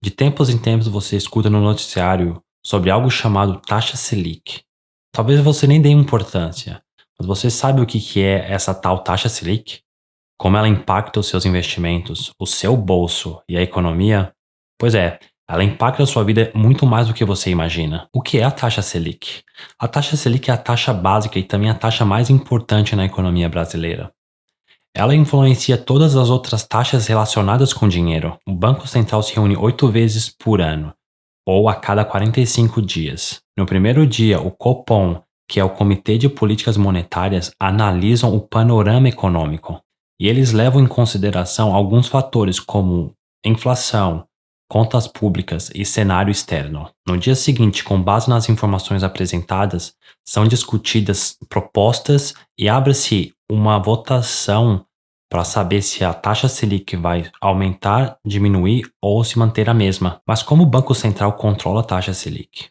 De tempos em tempos você escuta no noticiário sobre algo chamado taxa Selic. Talvez você nem dê importância, mas você sabe o que é essa tal taxa Selic? Como ela impacta os seus investimentos, o seu bolso e a economia? Pois é, ela impacta a sua vida muito mais do que você imagina. O que é a taxa Selic? A taxa Selic é a taxa básica e também a taxa mais importante na economia brasileira. Ela influencia todas as outras taxas relacionadas com dinheiro. O Banco Central se reúne 8 vezes por ano, ou a cada 45 dias. No primeiro dia, o Copom, que é o Comitê de Políticas Monetárias, analisam o panorama econômico. E eles levam em consideração alguns fatores como inflação, contas públicas e cenário externo. No dia seguinte, com base nas informações apresentadas, são discutidas propostas e abre-se uma votação para saber se a taxa Selic vai aumentar, diminuir ou se manter a mesma. Mas como o Banco Central controla a taxa Selic?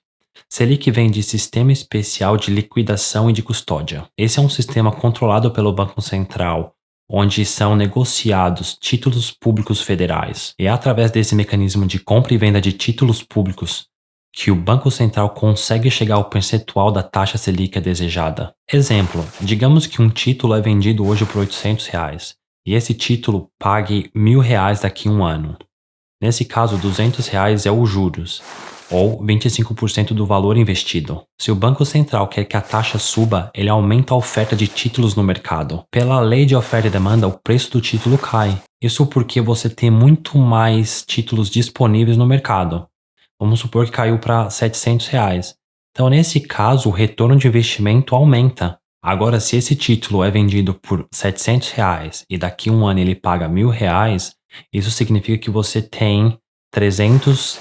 Selic vem de Sistema Especial de Liquidação e de Custódia. Esse é um sistema controlado pelo Banco Central, onde são negociados títulos públicos federais. E é através desse mecanismo de compra e venda de títulos públicos que o Banco Central consegue chegar ao percentual da taxa Selic desejada. Exemplo, digamos que um título é vendido hoje por R$ 800 e esse título pague R$ 1.000 daqui a um ano. Nesse caso, R$ 200 é os juros, ou 25% do valor investido. Se o Banco Central quer que a taxa suba, ele aumenta a oferta de títulos no mercado. Pela lei de oferta e demanda, o preço do título cai. Isso porque você tem muito mais títulos disponíveis no mercado. Vamos supor que caiu para R$ 700. Então, nesse caso, o retorno de investimento aumenta. Agora, se esse título é vendido por R$ 700 e daqui a um ano ele paga R$ 1.000, isso significa que você tem R$ 300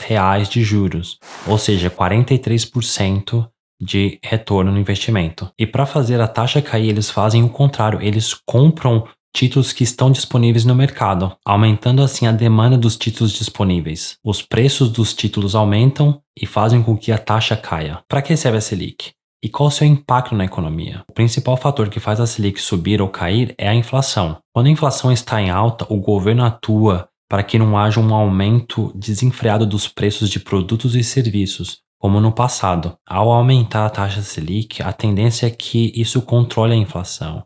de juros, ou seja, 43% de retorno no investimento. E para fazer a taxa cair, eles fazem o contrário, eles compram títulos que estão disponíveis no mercado, aumentando assim a demanda dos títulos disponíveis. Os preços dos títulos aumentam e fazem com que a taxa caia. Para que serve a Selic? E qual o seu impacto na economia? O principal fator que faz a Selic subir ou cair é a inflação. Quando a inflação está em alta, o governo atua para que não haja um aumento desenfreado dos preços de produtos e serviços, como no passado. Ao aumentar a taxa Selic, a tendência é que isso controle a inflação.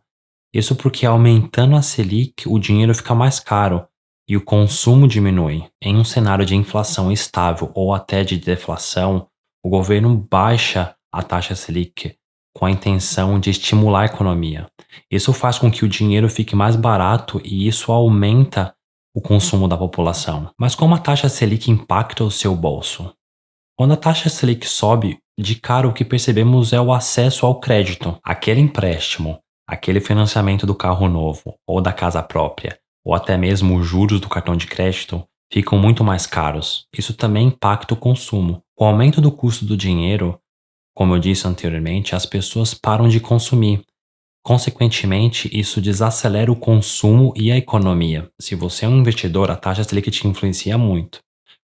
Isso porque aumentando a Selic, o dinheiro fica mais caro e o consumo diminui. Em um cenário de inflação estável ou até de deflação, o governo baixa a taxa Selic com a intenção de estimular a economia. Isso faz com que o dinheiro fique mais barato e isso aumenta o consumo da população. Mas como a taxa Selic impacta o seu bolso? Quando a taxa Selic sobe, de cara o que percebemos é o acesso ao crédito, aquele empréstimo, aquele financiamento do carro novo ou da casa própria, ou até mesmo os juros do cartão de crédito ficam muito mais caros. Isso também impacta o consumo. Com o aumento do custo do dinheiro, como eu disse anteriormente, as pessoas param de consumir. Consequentemente, isso desacelera o consumo e a economia. Se você é um investidor, a taxa Selic te influencia muito.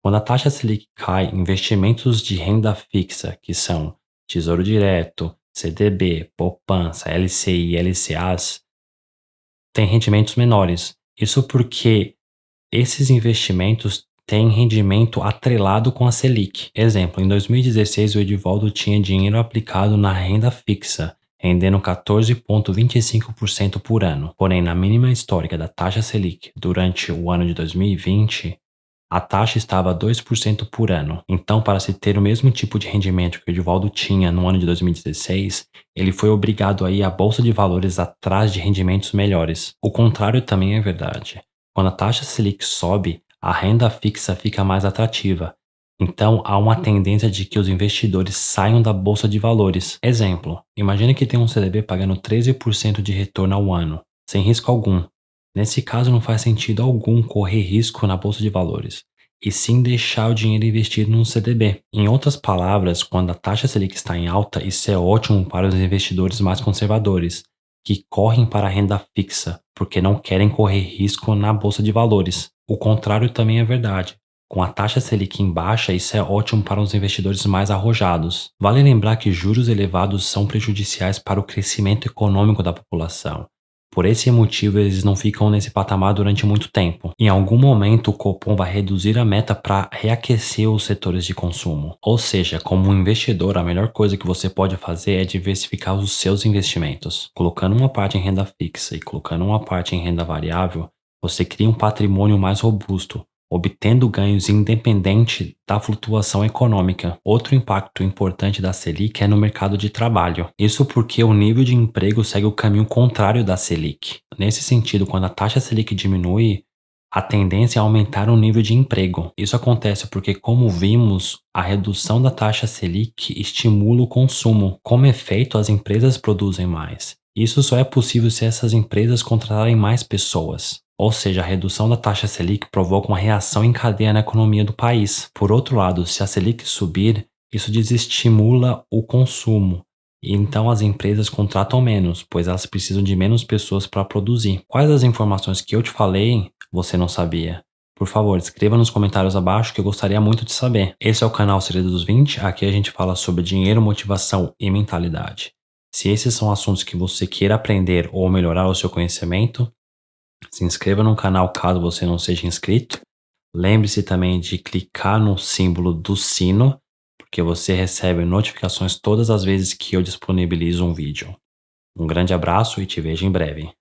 Quando a taxa Selic cai, investimentos de renda fixa, que são Tesouro Direto, CDB, poupança, LCI e LCAs, têm rendimentos menores. Isso porque esses investimentos têm rendimento atrelado com a Selic. Exemplo, em 2016 o Edivaldo tinha dinheiro aplicado na renda fixa, rendendo 14,25% por ano. Porém, na mínima histórica da taxa Selic durante o ano de 2020, a taxa estava a 2% por ano. Então, para se ter o mesmo tipo de rendimento que o Edivaldo tinha no ano de 2016, ele foi obrigado a ir à Bolsa de Valores atrás de rendimentos melhores. O contrário também é verdade. Quando a taxa Selic sobe, a renda fixa fica mais atrativa. Então, há uma tendência de que os investidores saiam da Bolsa de Valores. Exemplo, imagine que tem um CDB pagando 13% de retorno ao ano, sem risco algum. Nesse caso, não faz sentido algum correr risco na Bolsa de Valores, e sim deixar o dinheiro investido no CDB. Em outras palavras, quando a taxa Selic está em alta, isso é ótimo para os investidores mais conservadores, que correm para a renda fixa, porque não querem correr risco na Bolsa de Valores. O contrário também é verdade. Com a taxa Selic em baixa, isso é ótimo para os investidores mais arrojados. Vale lembrar que juros elevados são prejudiciais para o crescimento econômico da população. Por esse motivo, eles não ficam nesse patamar durante muito tempo. Em algum momento, o Copom vai reduzir a meta para reaquecer os setores de consumo. Ou seja, como um investidor, a melhor coisa que você pode fazer é diversificar os seus investimentos. Colocando uma parte em renda fixa e colocando uma parte em renda variável, você cria um patrimônio mais robusto, obtendo ganhos independente da flutuação econômica. Outro impacto importante da Selic é no mercado de trabalho. Isso porque o nível de emprego segue o caminho contrário da Selic. Nesse sentido, quando a taxa Selic diminui, a tendência é aumentar o nível de emprego. Isso acontece porque, como vimos, a redução da taxa Selic estimula o consumo. Como efeito, as empresas produzem mais. Isso só é possível se essas empresas contratarem mais pessoas. Ou seja, a redução da taxa Selic provoca uma reação em cadeia na economia do país. Por outro lado, se a Selic subir, isso desestimula o consumo. E então as empresas contratam menos, pois elas precisam de menos pessoas para produzir. Quais as informações que eu te falei você não sabia? Por favor, escreva nos comentários abaixo que eu gostaria muito de saber. Esse é o canal Segredo dos 20, aqui a gente fala sobre dinheiro, motivação e mentalidade. Se esses são assuntos que você queira aprender ou melhorar o seu conhecimento, se inscreva no canal caso você não seja inscrito. Lembre-se também de clicar no símbolo do sino, porque você recebe notificações todas as vezes que eu disponibilizo um vídeo. Um grande abraço e te vejo em breve.